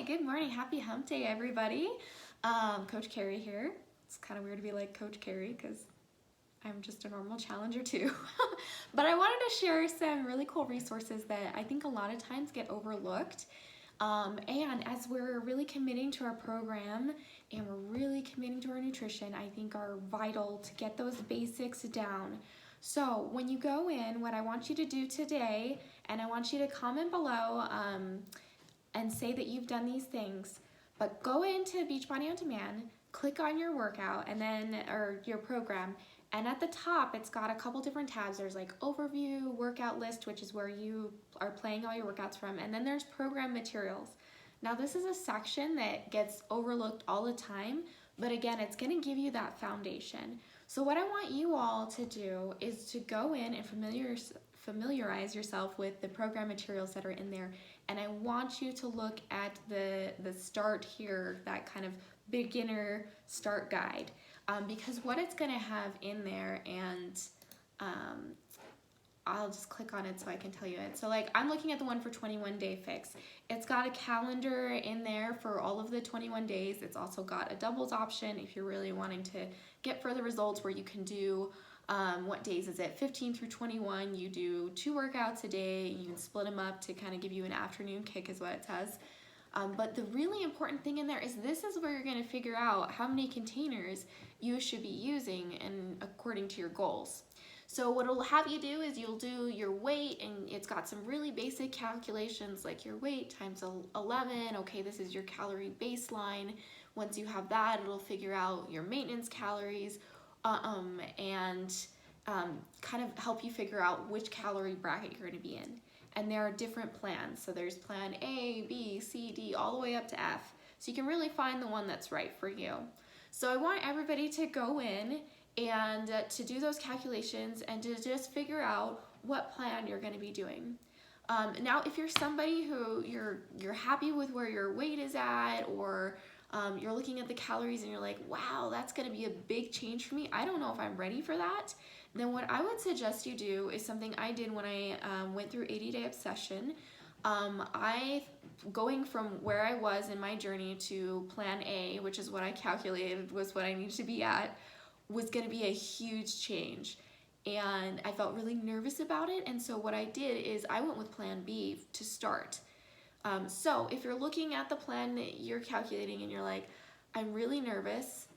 Good morning. Happy hump day, everybody. Coach Carrie here. It's kind of weird to be like Coach Carrie because I'm just a normal challenger too. But I wanted to share some really cool resources that I think a lot of times get overlooked. And as we're really committing to our program and we're really committing to our nutrition, I think are vital to get those basics down. So when you go in, what I want you to do today, and I want you to comment below and say that you've done these things, but go into Beachbody On Demand, click on your workout and then, or your program, and at the top it's got a couple different tabs. There's like overview, workout list, which is where you are playing all your workouts from, and then there's program materials. Now this is a section that gets overlooked all the time, but again, it's gonna give you that foundation. So what I want you all to do is to go in and familiarize yourself with the program materials that are in there, and I want you to look at the start here, that kind of beginner start guide, because what it's going to have in there, and I'll just click on it so I can tell you it. So like I'm looking at the one for 21 Day Fix. It's got a calendar in there for all of the 21 days. It's also got a doubles option if you're really wanting to get further results, where you can do what days is it? 15 through 21, you do 2 workouts a day. You can split them up to kind of give you an afternoon kick is what it says. But the really important thing in there is this is where you're going to figure out how many containers you should be using and according to your goals. So what it'll have you do is you'll do your weight, and it's got some really basic calculations like your weight times 11. Okay, this is your calorie baseline. Once you have that, it'll figure out your maintenance calories, and kind of help you figure out which calorie bracket you're going to be in. And there are different plans. So there's plan A, B, C, D, all the way up to F. So you can really find the one that's right for you. So I want everybody to go in and to do those calculations and to just figure out what plan you're going to be doing. Now, if you're somebody who you're happy with where your weight is at, or you're looking at the calories and you're like, wow, that's going to be a big change for me, I don't know if I'm ready for that, then what I would suggest you do is something I did when I went through 80-day obsession. Going from where I was in my journey to plan A, which is what I calculated was what I needed to be at, was going to be a huge change. And I felt really nervous about it. And so what I did is I went with plan B to start. So if you're looking at the plan that you're calculating and you're like, I'm really nervous,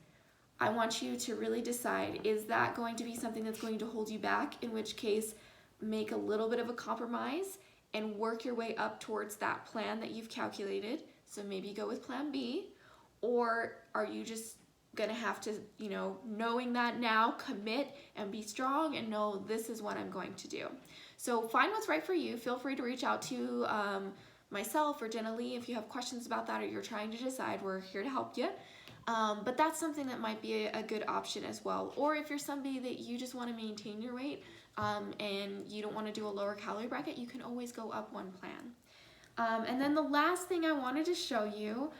I want you to really decide, is that going to be something that's going to hold you back? In which case, make a little bit of a compromise and work your way up towards that plan that you've calculated. So maybe go with plan B, or are you just gonna have to, knowing that now, commit and be strong and know this is what I'm going to do. So find what's right for you. Feel free to reach out to myself or Jenna Lee if you have questions about that or you're trying to decide. We're here to help you. But that's something that might be a good option as well. Or if you're somebody that you just want to maintain your weight and you don't want to do a lower calorie bracket, you can always go up one plan. And then the last thing I wanted to show you,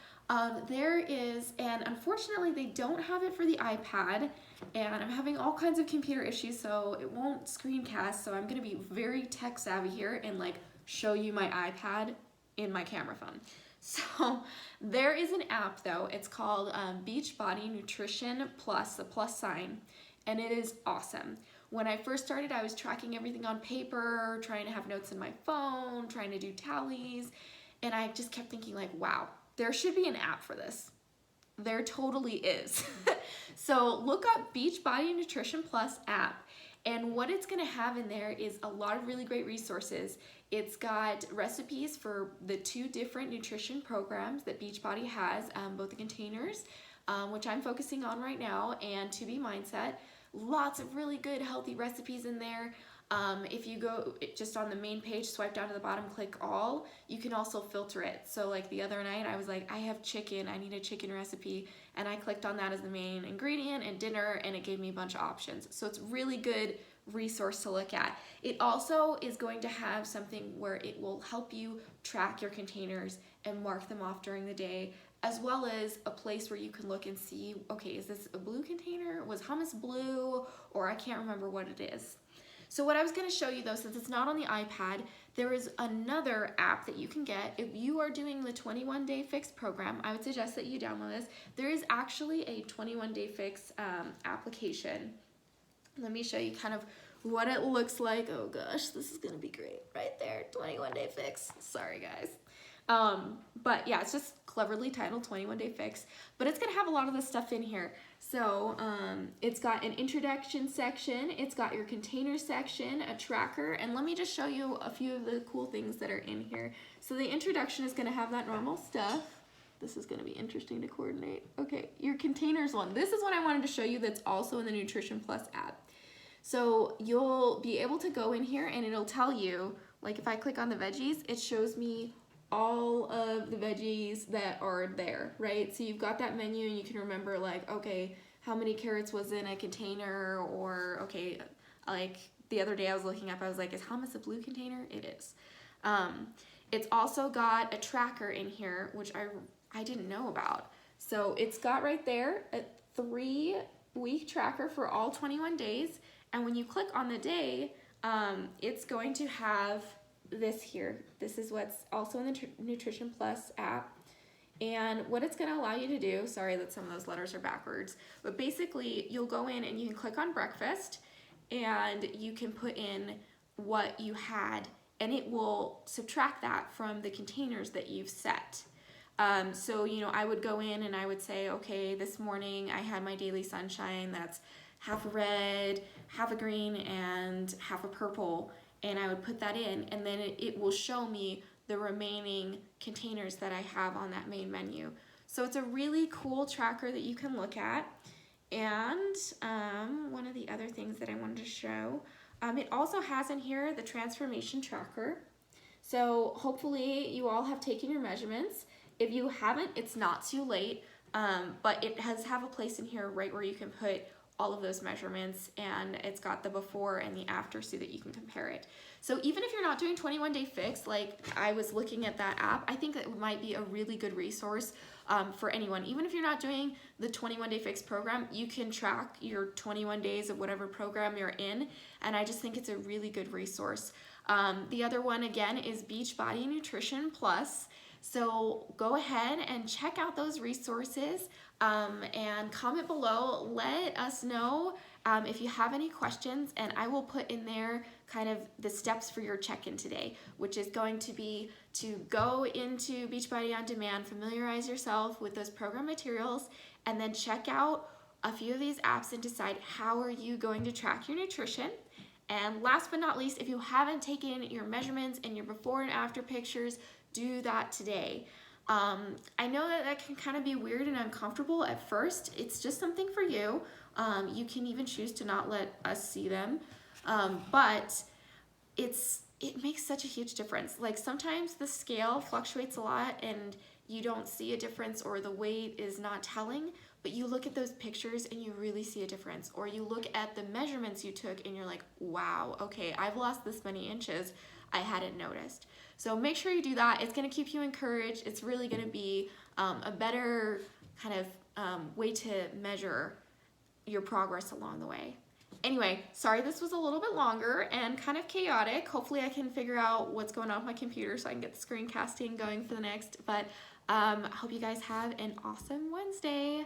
there is, and unfortunately they don't have it for the iPad, and I'm having all kinds of computer issues, so it won't screencast, so I'm going to be very tech savvy here and like show you my iPad in my camera phone. So there is an app though, it's called Beachbody Nutrition Plus, the plus sign, and it is awesome. When I first started, I was tracking everything on paper, trying to have notes in my phone, trying to do tallies, and I just kept thinking like, wow, there should be an app for this. There totally is. So look up Beachbody Nutrition Plus app, and what it's gonna have in there is a lot of really great resources. It's got recipes for the 2 different nutrition programs that Beachbody has, both the containers, which I'm focusing on right now, and To Be Mindset. Lots of really good healthy recipes in there. If you go just on the main page, swipe down to the bottom, click all, you can also filter it. So like the other night I was like, I have chicken, I need a chicken recipe, and I clicked on that as the main ingredient and dinner, and it gave me a bunch of options. So it's really good resource to look at. It also is going to have something where it will help you track your containers and mark them off during the day, as well as a place where you can look and see, okay, is this a blue container? Was hummus blue? Or I can't remember what it is. So what I was going to show you though, since it's not on the iPad, there is another app that you can get. If you are doing the 21-day fix program, I would suggest that you download this. There is actually a 21-day fix application. Let me show you kind of what it looks like. Oh gosh, this is gonna be great. Right there, 21-day fix. Sorry guys. But yeah, it's just cleverly titled 21-day fix, but it's gonna have a lot of this stuff in here. So it's got an introduction section, it's got your container section, a tracker, and let me just show you a few of the cool things that are in here. So the introduction is gonna have that normal stuff. This is gonna be interesting to coordinate. Okay, your containers one. This is what I wanted to show you that's also in the Nutrition Plus app. So you'll be able to go in here and it'll tell you, like if I click on the veggies, it shows me all of the veggies that are there, right? So you've got that menu and you can remember like, okay, how many carrots was in a container, or okay, like the other day I was looking up, I was like, is hummus a blue container? It is. It's also got a tracker in here, which I didn't know about. So it's got right there a 3-week tracker for all 21 days. And when you click on the day, it's going to have this here. This is what's also in the Nutrition Plus app. And what it's going to allow you to do, sorry that some of those letters are backwards, but basically you'll go in and you can click on breakfast and you can put in what you had and it will subtract that from the containers that you've set. So, you know, I would go in and I would say, okay, this morning I had my daily sunshine that's half a red, half a green, and half a purple, and I would put that in, and then it will show me the remaining containers that I have on that main menu. So it's a really cool tracker that you can look at. And one of the other things that I wanted to show, it also has in here the transformation tracker. So hopefully you all have taken your measurements. If you haven't, it's not too late, but it has a place in here right where you can put all of those measurements, and it's got the before and the after so that you can compare it. So even if you're not doing 21-day fix, like I was looking at that app, I think that might be a really good resource for anyone. Even if you're not doing the 21-day fix program, you can track your 21 days of whatever program you're in, and I just think it's a really good resource. The other one again is Beachbody Nutrition Plus. So go ahead and check out those resources and comment below. Let us know if you have any questions, and I will put in there kind of the steps for your check-in today, which is going to be to go into Beachbody On Demand, familiarize yourself with those program materials, and then check out a few of these apps and decide how are you going to track your nutrition. And last but not least, if you haven't taken your measurements and your before and after pictures, do that today. I know that can kind of be weird and uncomfortable at first. It's just something for you. You can even choose to not let us see them, but it makes such a huge difference. Like sometimes the scale fluctuates a lot and you don't see a difference, or the weight is not telling, but you look at those pictures and you really see a difference. Or you look at the measurements you took and you're like, wow, okay, I've lost this many inches. I hadn't noticed. So make sure you do that. It's gonna keep you encouraged. It's really gonna be a better kind of way to measure your progress along the way. Anyway, sorry this was a little bit longer and kind of chaotic. Hopefully I can figure out what's going on with my computer so I can get the screencasting going for the next, but I hope you guys have an awesome Wednesday.